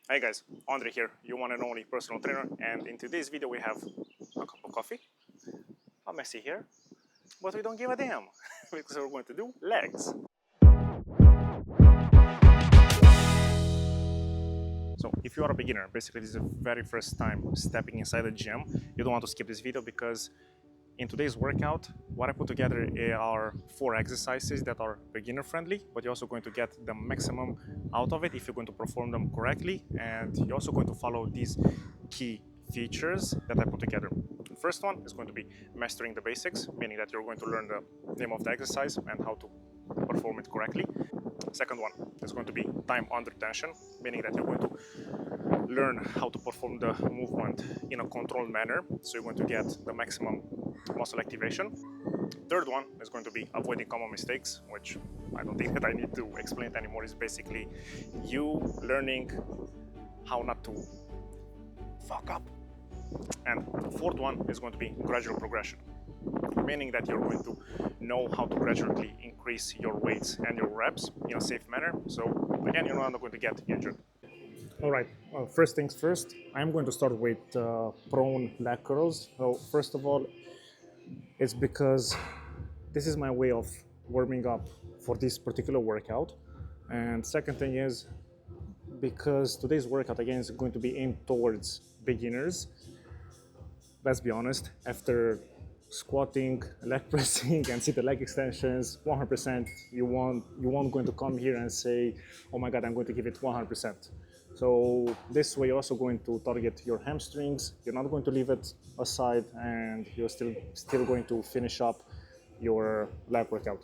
Hey guys, Andrei here, your one and only personal trainer, and in today's video we have a cup of coffee, a messy here, but we don't give a damn because we're going to do legs. So if you are a beginner, basically this is the very first time stepping inside a gym, you don't want to skip this video because in today's workout, what I put together are 4 exercises that are beginner friendly, but you're also going to get the maximum out of it if you're going to perform them correctly, and you're also going to follow these key features that I put together. The first one is going to be mastering the basics, meaning that you're going to learn the name of the exercise and how to perform it correctly. Second one is going to be time under tension, meaning that you're going to learn how to perform the movement in a controlled manner, so you're going to get the maximum muscle activation. Third one is going to be avoiding common mistakes, which I don't think that I need to explain it anymore. Is basically you learning how not to fuck up. And the fourth one is going to be gradual progression, meaning that you're going to know how to gradually increase your weights and your reps in a safe manner, so again, you're not going to get injured. Alright, first things first, I'm going to start with prone leg curls. So first of all, it's because this is my way of warming up for this particular workout. And second thing is because today's workout again is going to be aimed towards beginners. Let's be honest, after squatting, leg pressing and seated leg extensions 100%, you won't going to come here and say, oh my god, I'm going to give it 100%. So this way you're also going to target your hamstrings, you're not going to leave it aside, and you're still going to finish up your leg workout.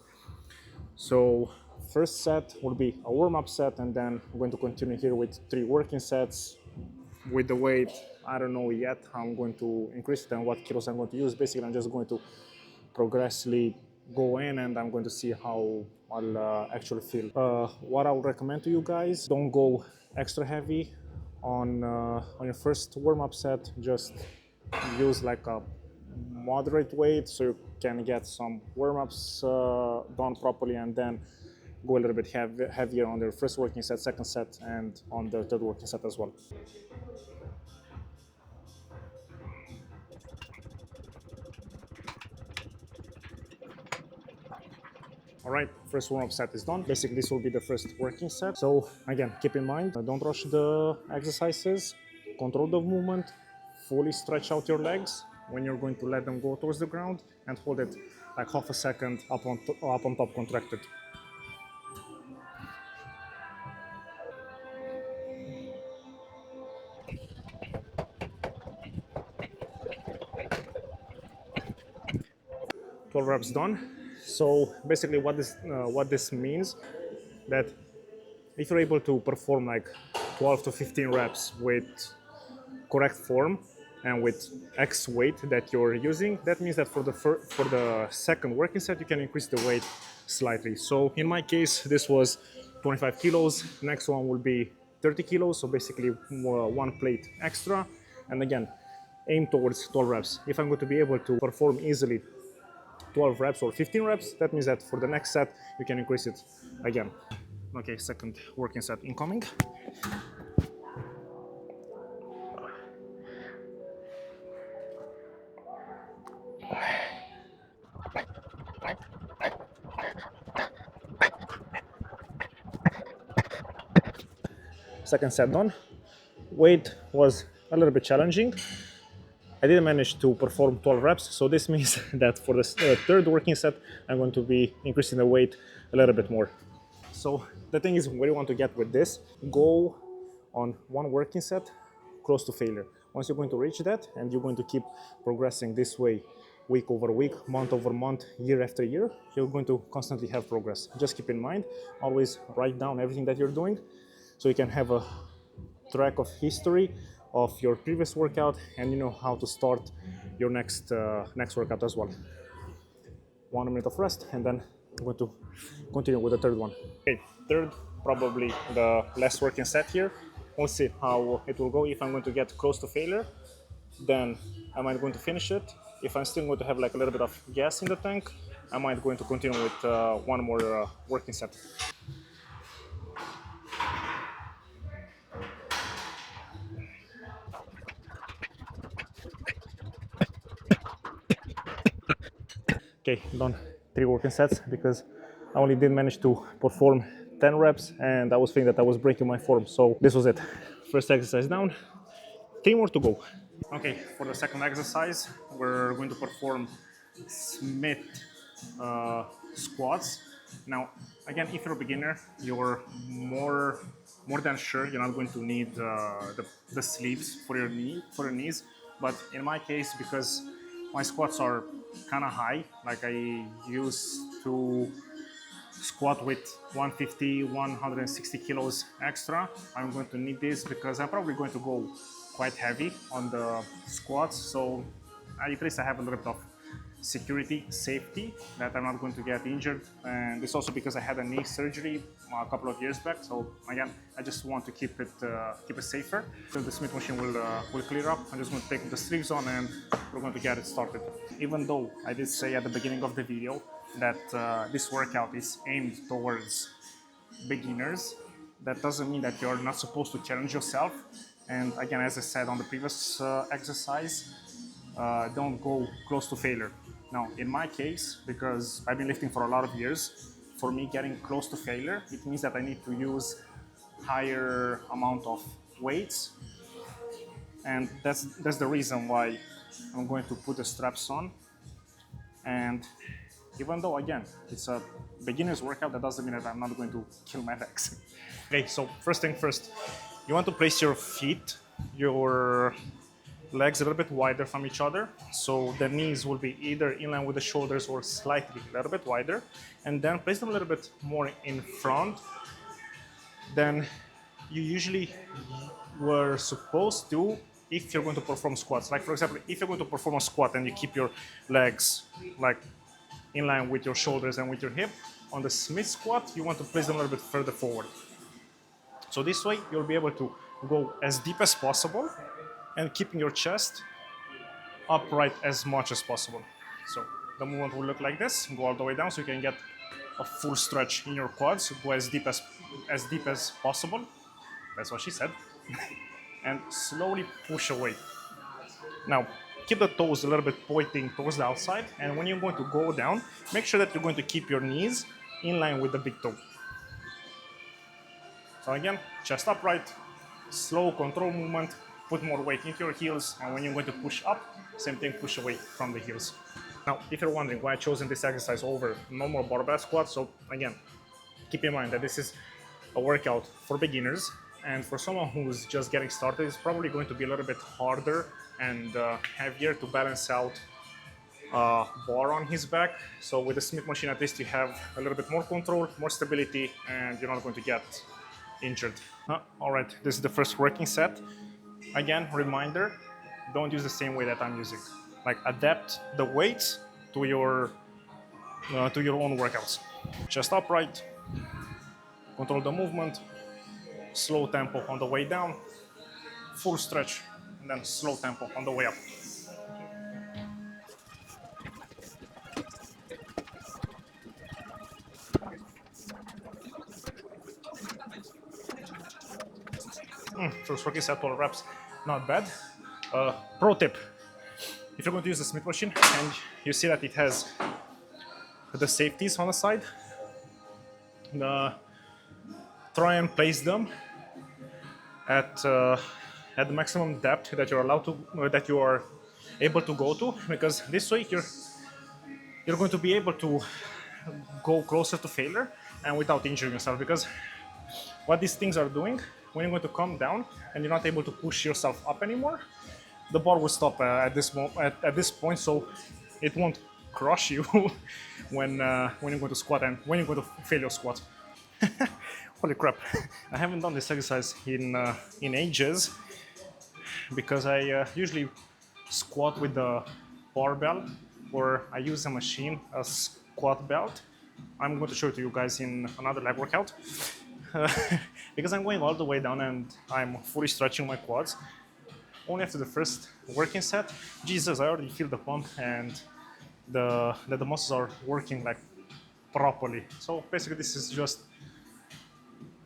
So first set will be a warm-up set, and then I'm going to continue here with 3 working sets. With the weight, I don't know yet how I'm going to increase it and what kilos I'm going to use. Basically, I'm just going to progressively go in, and I'm going to see how I'll actually feel. What I would recommend to you guys, don't go extra heavy on your first warm-up set. Just use like a moderate weight so you can get some warm-ups done properly, and then go a little bit heavier on the first working set, second set, and on the third working set as well. Alright, first warm-up set is done. Basically, this will be the first working set. So again, keep in mind, don't rush the exercises, control the movement, fully stretch out your legs when you're going to let them go towards the ground, and hold it like half a second up on top contracted. Twelve reps done. So basically what this means, that if you're able to perform like 12 to 15 reps with correct form and with X weight that you're using, that means that for the second working set you can increase the weight slightly. So in my case, this was 25 kilos. Next one will be 30 kilos, so basically 1 plate extra. And again, aim towards 12 reps. If I'm going to be able to perform easily 12 reps or 15 reps, that means that for the next set you can increase it again. Okay, second working set incoming. Second set done. Weight was a little bit challenging. I didn't manage to perform 12 reps, so this means that for the third working set, I'm going to be increasing the weight a little bit more. So the thing is, where you want to get with this, go on 1 working set close to failure. Once you're going to reach that, and you're going to keep progressing this way week over week, month over month, year after year, you're going to constantly have progress. Just keep in mind, always write down everything that you're doing, so you can have a track of history of your previous workout, and you know how to start your next workout as well. 1 minute of rest, and then I'm going to continue with the third one. Okay, third, probably the last working set here. We'll see how it will go. If I'm going to get close to failure, then I might going to finish it. If I'm still going to have like a little bit of gas in the tank, I might going to continue with 1 more working set. Okay, done 3 working sets because I only did manage to perform 10 reps and I was thinking that I was breaking my form. So this was it. First exercise down, 3 more to go. Okay, for the second exercise, we're going to perform Smith squats. Now, again, if you're a beginner, you're more than sure you're not going to need the sleeves for your knees. But in my case, because my squats are kind of high, like I used to squat with 150, 160 kilos extra. I'm going to need this because I'm probably going to go quite heavy on the squats. So at least I have a little bit of security, safety, that I'm not going to get injured. And it's also because I had a knee surgery a couple of years back. So again, I just want to keep it safer. So the Smith machine will clear up. I'm just going to take the sleeves on and we're going to get it started. Even though I did say at the beginning of the video that this workout is aimed towards beginners, that doesn't mean that you're not supposed to challenge yourself. And again, as I said on the previous exercise, don't go close to failure. Now, in my case, because I've been lifting for a lot of years, for me getting close to failure, it means that I need to use higher amount of weights. And that's the reason why I'm going to put the straps on. And even though, again, it's a beginner's workout, that doesn't mean that I'm not going to kill my legs. Okay, so first thing first, you want to place your feet, your legs a little bit wider from each other. So the knees will be either in line with the shoulders or slightly a little bit wider. And then place them a little bit more in front than you usually were supposed to if you're going to perform squats. Like for example, if you're going to perform a squat and you keep your legs like in line with your shoulders and with your hip, on the Smith squat, you want to place them a little bit further forward. So this way, you'll be able to go as deep as possible and keeping your chest upright as much as possible. So the movement will look like this, go all the way down so you can get a full stretch in your quads, go as deep as possible. That's what she said. And slowly push away. Now, keep the toes a little bit pointing towards the outside, and when you're going to go down, make sure that you're going to keep your knees in line with the big toe. So again, chest upright, slow control movement, put more weight into your heels, and when you're going to push up, same thing, push away from the heels. Now, if you're wondering why I've chosen this exercise over normal barbell squats, so again, keep in mind that this is a workout for beginners, and for someone who's just getting started, it's probably going to be a little bit harder and heavier to balance out bar on his back. So with the Smith machine, at least you have a little bit more control, more stability, and you're not going to get injured. All right, this is the first working set. Again, reminder, don't use the same way that I'm using. Like adapt the weights to your own workouts. Chest upright, control the movement, slow tempo on the way down, full stretch, and then slow tempo on the way up. First working set, 12 reps, not bad. Pro tip, if you're going to use the Smith machine and you see that it has the safeties on the side, try and place them at the maximum depth that you're allowed to, that you are able to go to, because this way you're going to be able to go closer to failure and without injuring yourself. Because what these things are doing, when you're going to come down and you're not able to push yourself up anymore, the bar will stop at this point, so it won't crush you when you're going to squat and when you're going to fail your squat. Holy crap! I haven't done this exercise in ages because I usually squat with the barbell, or I use a machine, a squat belt. I'm going to show it to you guys in another leg workout. Because I'm going all the way down and I'm fully stretching my quads. Only after the first working set, Jesus, I already feel the pump and the muscles are working like properly. So basically, this is just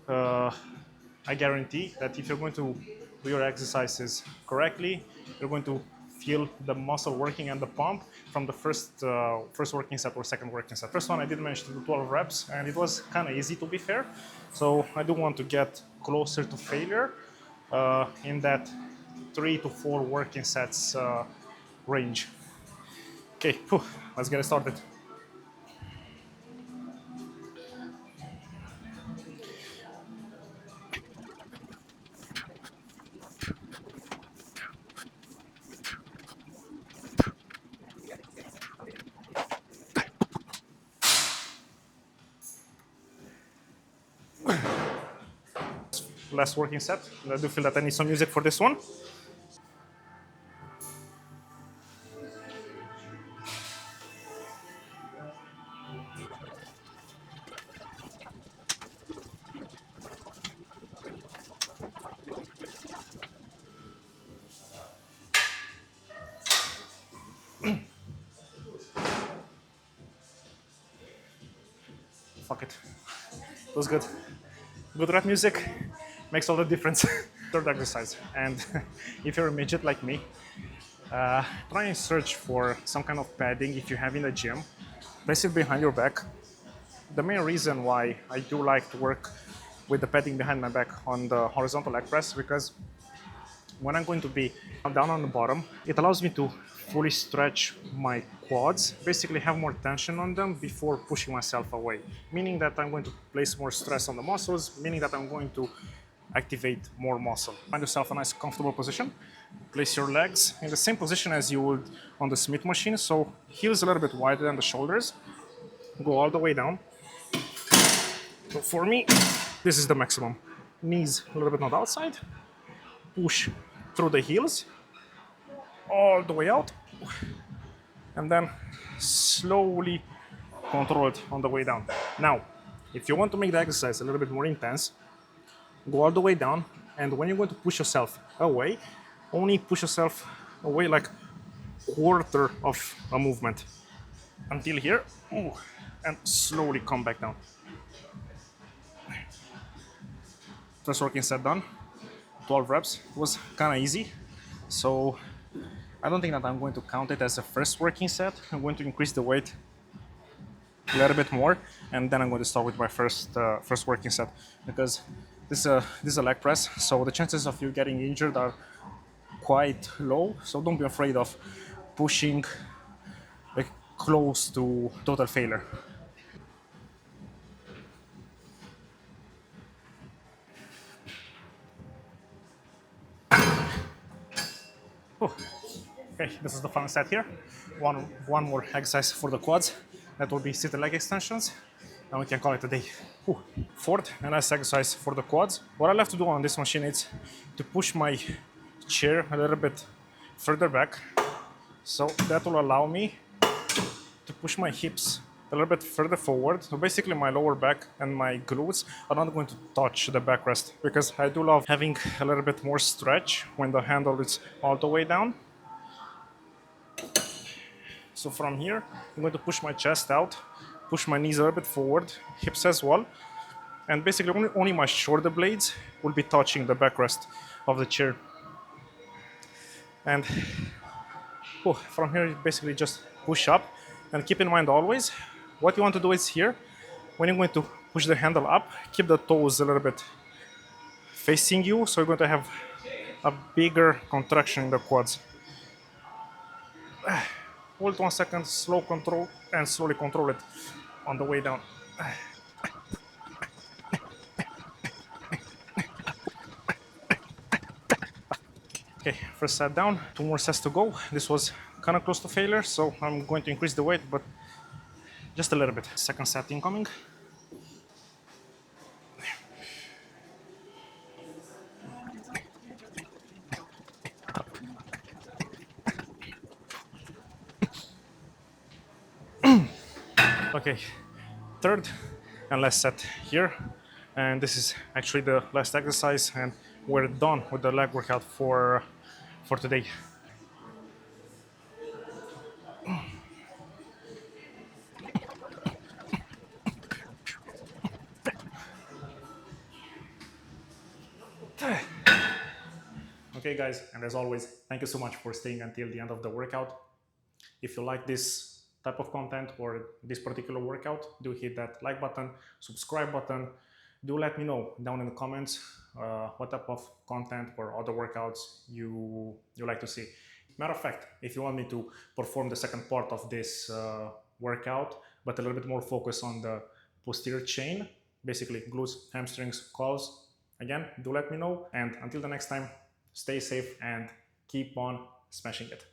I guarantee that if you're going to do your exercises correctly, you're going to feel the muscle working and the pump from the first working set or second working set. First one I did manage to do 12 reps, and it was kind of easy, to be fair. So I do want to get closer to failure in that 3 to 4 working sets range. Okay, let's get it started. Last working set. I do feel that I need some music for this one. Fuck it. It was good. Good rap music makes all the difference. Third exercise. And if you're a midget like me, try and search for some kind of padding if you have in the gym. Place it behind your back. The main reason why I do like to work with the padding behind my back on the horizontal leg press, because when I'm going to be down on the bottom, it allows me to fully stretch my quads, basically have more tension on them before pushing myself away, meaning that I'm going to place more stress on the muscles, meaning that I'm going to activate more muscle. Find yourself a nice comfortable position, place your legs in the same position as you would on the Smith machine, so heels a little bit wider than the shoulders, go all the way down. So for me, this is the maximum. Knees a little bit on the outside, push through the heels, all the way out, and then slowly control it on the way down. Now, if you want to make the exercise a little bit more intense, go all the way down, and when you're going to push yourself away, only push yourself away like quarter of a movement until here, and slowly come back down. First working set done, 12 reps. It was kind of easy, so I don't think that I'm going to count it as a first working set. I'm going to increase the weight a little bit more, and then I'm going to start with my first working set, because this is a leg press, so the chances of you getting injured are quite low. So don't be afraid of pushing like close to total failure. Okay, this is the final set here. One more exercise for the quads. That will be seated leg extensions, and we can call it a day. Fourth and last exercise for the quads. What I love to do on this machine is to push my chair a little bit further back. So that will allow me to push my hips a little bit further forward. So basically my lower back and my glutes are not going to touch the backrest, because I do love having a little bit more stretch when the handle is all the way down. So from here, I'm going to push my chest out, push my knees a little bit forward, hips as well, and basically only my shoulder blades will be touching the backrest of the chair. And from here, you basically just push up, and keep in mind always, what you want to do is here, when you're going to push the handle up, keep the toes a little bit facing you, so you're going to have a bigger contraction in the quads. Hold 1 second, slow control, and slowly control it on the way down. Okay, first set down, 2 more sets to go. This was kind of close to failure, so I'm going to increase the weight, but just a little bit. Second set incoming. Okay, third and last set here, and this is actually the last exercise, and we're done with the leg workout for today. Okay, Okay guys, and as always, thank you so much for staying until the end of the workout. If you like this type of content or this particular workout, do hit that like button, subscribe button. Do let me know down in the comments what type of content or other workouts you like to see. Matter of fact, if you want me to perform the second part of this workout, but a little bit more focus on the posterior chain, basically glutes, hamstrings, quads, again, do let me know. And until the next time, stay safe and keep on smashing it.